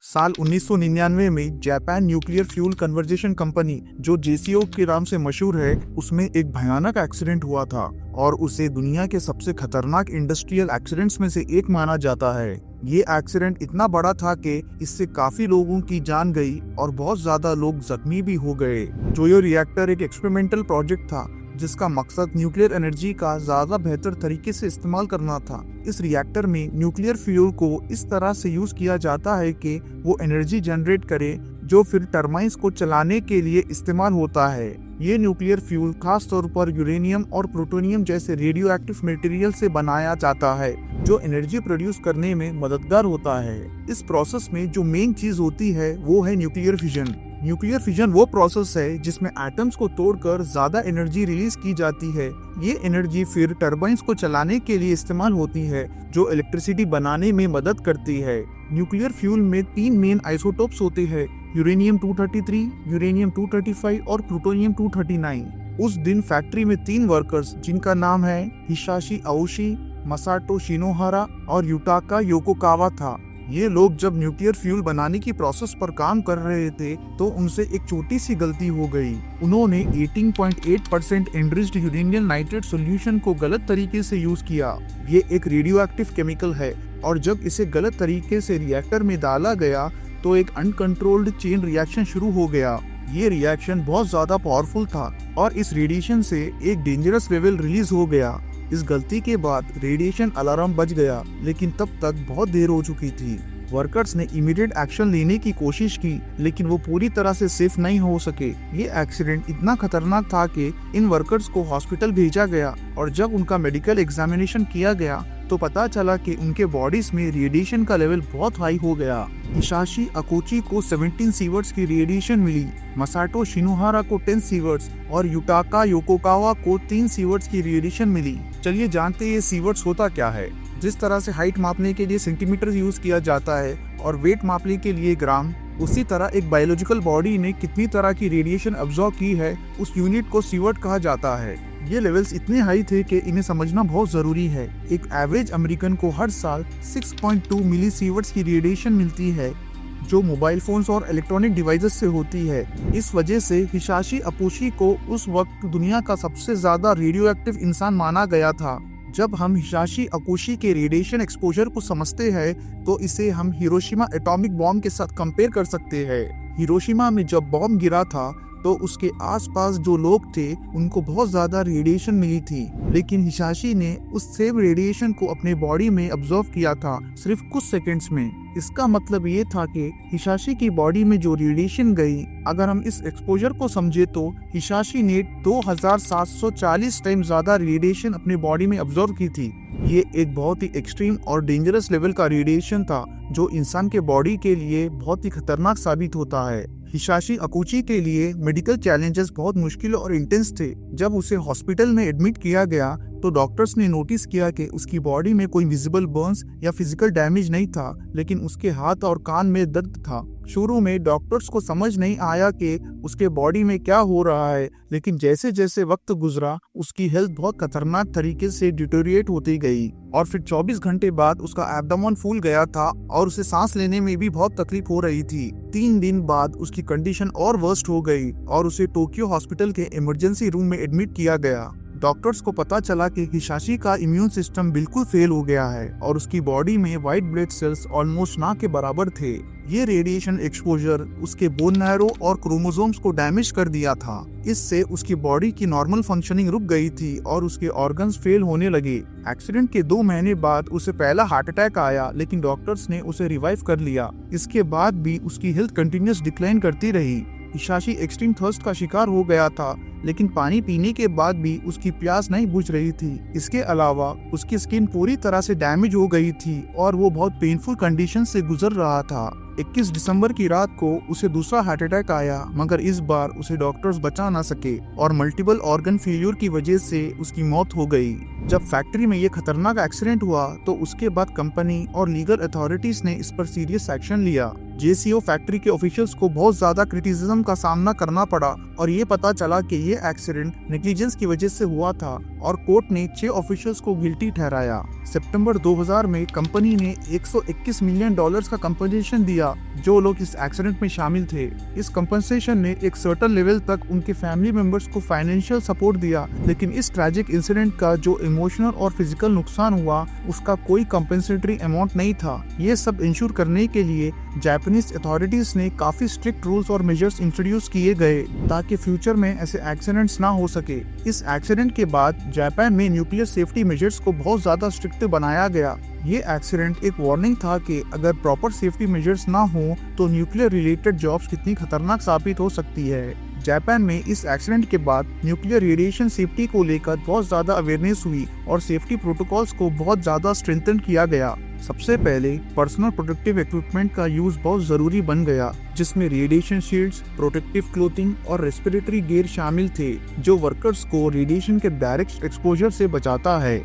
साल 1999 में Japan nuclear fuel conversation company, जो जेसीओ के नाम से मशहूर है, उसमें एक भयानक एक्सीडेंट हुआ था और उसे दुनिया के सबसे खतरनाक इंडस्ट्रियल एक्सीडेंट्स में से एक माना जाता है। ये एक्सीडेंट इतना बड़ा था कि इससे काफी लोगों की जान गई और बहुत ज्यादा लोग जख्मी भी हो गए। जोयो रिएक्टर एक एक्सपेरिमेंटल प्रोजेक्ट था जिसका मकसद न्यूक्लियर एनर्जी का ज्यादा बेहतर तरीके से इस्तेमाल करना था। इस रिएक्टर में न्यूक्लियर फ्यूल को इस तरह से यूज किया जाता है कि वो एनर्जी जनरेट करे जो फिर टरबाइंस को चलाने के लिए इस्तेमाल होता है। ये न्यूक्लियर फ्यूल खास तौर पर यूरेनियम और प्लूटोनियम जैसे रेडियो एक्टिव मटेरियल से बनाया जाता है जो एनर्जी प्रोड्यूस करने में मददगार होता है। इस प्रोसेस में जो मेन चीज होती है वो है न्यूक्लियर फिजन। न्यूक्लियर फिजन वो प्रोसेस है जिसमें एटम्स को तोड़कर ज्यादा एनर्जी रिलीज की जाती है। ये एनर्जी फिर टरबाइंस को चलाने के लिए इस्तेमाल होती है जो इलेक्ट्रिसिटी बनाने में मदद करती है। न्यूक्लियर फ्यूल में 3 मेन आइसोटोप्स होते हैं, यूरेनियम 233, यूरेनियम 235 और प्लूटोनियम 239। उस दिन फैक्ट्री में 3 वर्कर्स जिनका नाम है हिसाशी आओशी, मसाटो शिनोहारा और युटाका योकोकावा था। ये लोग जब न्यूक्लियर फ्यूल बनाने की प्रोसेस पर काम कर रहे थे तो उनसे एक छोटी सी गलती हो गई। उन्होंने 18.8% एनरिच्ड यूरेनियम नाइट्रेट सॉल्यूशन को गलत तरीके से यूज किया। ये एक रेडियो एक्टिव केमिकल है और जब इसे गलत तरीके से रिएक्टर में डाला गया तो एक अनकंट्रोल्ड चेन रिएक्शन शुरू हो गया। ये रिएक्शन बहुत ज्यादा पावरफुल था और इस रेडिएशन से एक डेंजरस लेवल रिलीज हो गया। इस गलती के बाद रेडिएशन अलार्म बज गया, लेकिन तब तक बहुत देर हो चुकी थी। वर्कर्स ने इमीडिएट एक्शन लेने की कोशिश की, लेकिन वो पूरी तरह से सेफ नहीं हो सके। ये एक्सीडेंट इतना खतरनाक था कि इन वर्कर्स को हॉस्पिटल भेजा गया और जब उनका मेडिकल एग्जामिनेशन किया गया तो पता चला कि उनके बॉडीज में रेडिएशन का लेवल बहुत हाई हो गया। हिसाशी अकोची को 17 सीवर्ट्स की रेडिएशन मिली, मसाटो शिनोहारा को 10 सीवर्ट्स और युटाका योकोकावा को 3 सीवर्ट्स की रेडिएशन मिली। चलिए जानते हैं ये सीवर्ट्स होता क्या है। जिस तरह से हाइट मापने के लिए सेंटीमीटर यूज किया जाता है और वेट मापने के लिए ग्राम, उसी तरह एक बायोलॉजिकल बॉडी ने कितनी तरह की रेडिएशन अब्सॉर्ब की है उस यूनिट को सीवर्ट कहा जाता है। ये लेवल्स इतने हाई थे कि इन्हें समझना बहुत जरूरी है। एक एवरेज अमेरिकन को हर साल 6.2 मिली सीवर्ट्स की रेडिएशन मिलती है जो मोबाइल फोन्स और इलेक्ट्रॉनिक डिवाइसेस से होती है। इस वजह से हिसाशी अकोशी को उस वक्त दुनिया का सबसे ज्यादा रेडियो एक्टिव इंसान माना गया था। जब हम हिसाशी अकोशी के रेडिएशन एक्सपोजर को समझते हैं तो इसे हम हिरोशिमा एटॉमिक बॉम्ब के साथ कंपेयर कर सकते हैं। हिरोशिमा में जब बॉम्ब गिरा था तो उसके आसपास जो लोग थे उनको बहुत ज्यादा रेडिएशन मिली थी, लेकिन हिसाशी ने उस सेम रेडिएशन को अपने बॉडी में अब्सॉर्ब किया था सिर्फ कुछ सेकंड्स में। इसका मतलब ये था कि हिसाशी की बॉडी में जो रेडिएशन गई, अगर हम इस एक्सपोजर को समझे तो हिसाशी ने 2740 टाइम ज्यादा रेडिएशन अपने बॉडी में अब्सॉर्ब की थी। ये एक बहुत ही एक्सट्रीम और डेंजरस लेवल का रेडिएशन था जो इंसान के बॉडी के लिए बहुत ही खतरनाक साबित होता है। हिसाशी अकोची के लिए मेडिकल चैलेंजेस बहुत मुश्किल और इंटेंस थे। जब उसे हॉस्पिटल में एडमिट किया गया तो डॉक्टर्स ने नोटिस किया कि उसकी बॉडी में कोई विजिबल बर्न्स या फिजिकल डैमेज नहीं था, लेकिन उसके हाथ और कान में दर्द था। शुरू में डॉक्टर्स को समझ नहीं आया कि उसके बॉडी में क्या हो रहा है, लेकिन जैसे जैसे वक्त गुजरा उसकी हेल्थ बहुत खतरनाक तरीके से डिटोरिएट होती गई और फिर 24 घंटे बाद उसका एब्डोमेन फूल गया था और उसे सांस लेने में भी बहुत तकलीफ हो रही थी। 3 दिन बाद उसकी कंडीशन और वर्स्ट हो गई और उसे टोक्यो हॉस्पिटल के इमरजेंसी रूम में एडमिट किया गया। डॉक्टर्स को पता चला कि हिसाशी का इम्यून सिस्टम बिल्कुल फेल हो गया है और उसकी बॉडी में व्हाइट ब्लड सेल्स ऑलमोस्ट ना के बराबर थे। ये रेडिएशन एक्सपोजर उसके बोन नैरो और क्रोमोसोम्स को डैमेज कर दिया था। इससे उसकी बॉडी की नॉर्मल फंक्शनिंग रुक गई थी और उसके ऑर्गन्स फेल होने लगे। एक्सीडेंट के 2 महीने बाद उसे पहला हार्ट अटैक आया, लेकिन डॉक्टर्स ने उसे रिवाइव कर लिया। इसके बाद भी उसकी हेल्थ कंटिन्यूअस डिक्लाइन करती रही। हिसाशी एक्सट्रीम थर्स्ट का शिकार हो गया था, लेकिन पानी पीने के बाद भी उसकी प्यास नहीं बुझ रही थी। इसके अलावा उसकी स्किन पूरी तरह से डैमेज हो गई थी और वो बहुत पेनफुल कंडीशन से गुजर रहा था। 21 दिसंबर की रात को उसे दूसरा हार्ट अटैक आया, मगर इस बार उसे डॉक्टर्स बचा ना सके और मल्टीपल ऑर्गन फेल्यूर की वजह से उसकी मौत हो गई। जब फैक्ट्री में ये खतरनाक एक्सीडेंट हुआ तो उसके बाद कंपनी और लीगल अथॉरिटीज ने इस पर सीरियस एक्शन लिया। जेसीओ फैक्ट्री के ऑफिशियल्स को बहुत ज्यादा क्रिटिसिज्म का सामना करना पड़ा और ये पता चला कि ये एक्सीडेंट नेग्लिजेंस की वजह से हुआ था और कोर्ट ने 6 ऑफिशियल्स को गिल्टी ठहराया। सितंबर 2000 में कंपनी ने $121 मिलियन का कंपनसेशन दिया जो लोग इस एक्सीडेंट में शामिल थे। इस कंपनसेशन ने एक सर्टेन लेवल तक उनके फैमिली मेंबर्स को फाइनेंशियल सपोर्ट दिया, लेकिन इस ट्रैजिक इंसिडेंट का जो इमोशनल और फिजिकल नुकसान हुआ उसका कोई कंपनसेटरी अमाउंट नहीं था। ये सब इंश्योर करने के लिए जापानीज अथॉरिटीज ने काफी स्ट्रिक्ट रूल्स और मेजर्स इंट्रोड्यूस किए गए ताकि फ्यूचर में ऐसे एक्सीडेंट्स ना हो सके। इस एक्सीडेंट के बाद जापान में न्यूक्लियर सेफ्टी मेजर्स को बहुत ज्यादा स्ट्रिक्ट बनाया गया। ये एक्सीडेंट एक वार्निंग था कि अगर प्रॉपर सेफ्टी मेजर्स ना हो तो न्यूक्लियर रिलेटेड जॉब्स कितनी खतरनाक साबित हो सकती है। जापान में इस एक्सीडेंट के बाद न्यूक्लियर रेडिएशन सेफ्टी को लेकर बहुत ज्यादा अवेयरनेस हुई और सेफ्टी प्रोटोकॉल्स को बहुत ज्यादा स्ट्रेंथन किया गया। सबसे पहले पर्सनल प्रोटेक्टिव इक्विपमेंट का यूज बहुत जरूरी बन गया, जिसमें रेडिएशन शील्ड्स, प्रोटेक्टिव क्लोथिंग और रेस्पिरेटरी गियर शामिल थे जो वर्कर्स को रेडिएशन के डायरेक्ट एक्सपोजर से बचाता है।